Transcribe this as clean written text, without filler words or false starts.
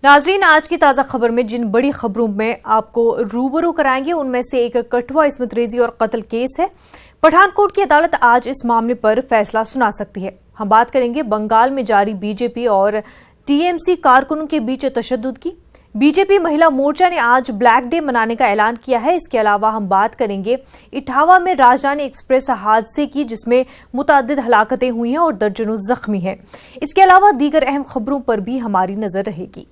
नाजरीन, आज की ताज़ा खबर में जिन बड़ी खबरों में आपको रूबरू कराएंगे उनमें से एक कठुआ इस्मत रेजी और कत्ल केस है। पठानकोट की अदालत आज इस मामले पर फैसला सुना सकती है। हम बात करेंगे बंगाल में जारी बीजेपी और टीएमसी कारकुनों के बीच तशद्दुद की। बीजेपी महिला मोर्चा ने आज ब्लैक डे मनाने का ऐलान किया है। इसके अलावा हम बात करेंगे इटावा में राजधानी एक्सप्रेस हादसे की, जिसमें मुतअद्दिद हलाकतें हुई हैं और दर्जनों जख्मी हैं। इसके अलावा दीगर अहम खबरों पर भी हमारी नजर रहेगी।